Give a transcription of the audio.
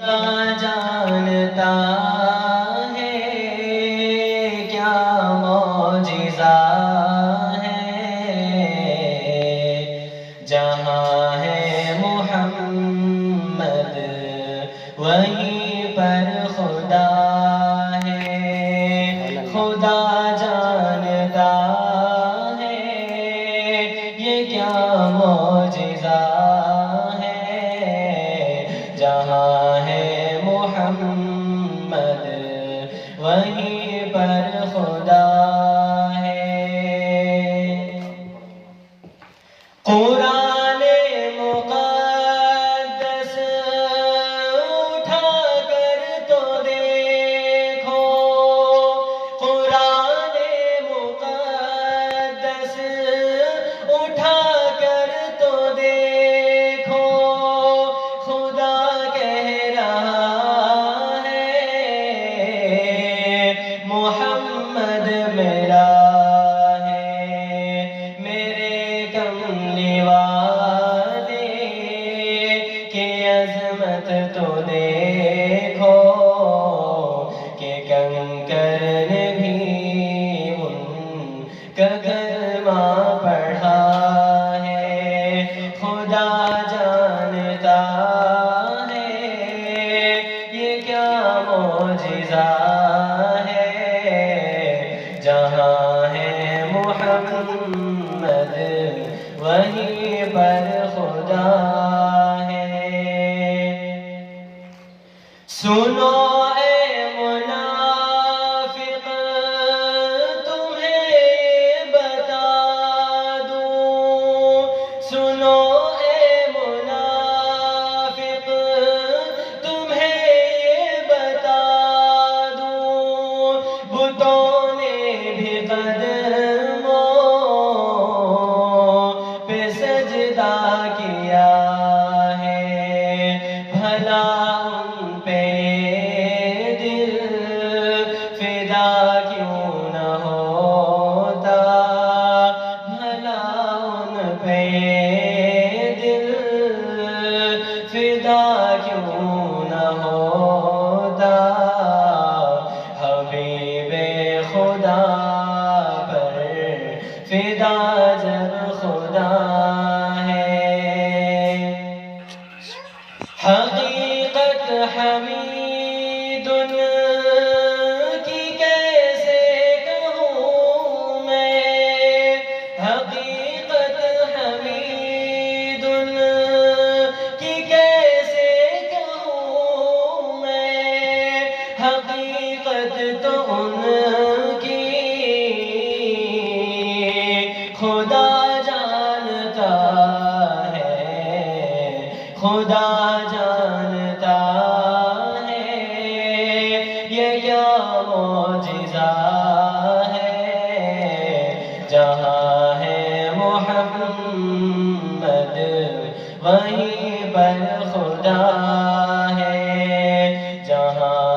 جانتا ہے کیا معجزہ ہے، جہاں ہے محمد وہیں پر خدا ہے، خدا جانتا ہے یہ کیا معجزہ ہے، جہاں ہے محمد وہیں پر خدا ہے۔ قرآن مقدس اٹھا کر تو دیکھو، قرآن مقدس اٹھا کر تو دیکھو، خدا کہہ رہا ہے محمد میرا ہے، میرے کملی والے کی عظمت تو دیکھو کہ کنکر نے بھی ان کا کلمہ پڑھا ہے، خدا جانتا ہے یہ کیا معجزہ ہے، جہاں ہے محمد وہیں پر خدا ہے۔ سنو اے منافق تمہیں بتا دوں، سنو اے منافق تمہیں بتا دوں، بتوں نے بھی قدموں پہ سجدہ کیا ہے، بھلا ان پہ دل فدا کیوں نہ ہوتا، بھلا ان پہ دل فدا کیوں نہ ہوتا، حبیب خدا پر فدا جب خدا ہے۔ حقیقت حمید کی کیسے کہوں میں، حقیقت حمید کی کیسے کہوں میں، حقیقت تو ان کی خدا جانتا ہے، خدا جانتا ہے یہ کیا معجزہ ہے، جہاں ہے محمد وہیں پر خدا ہے، جہاں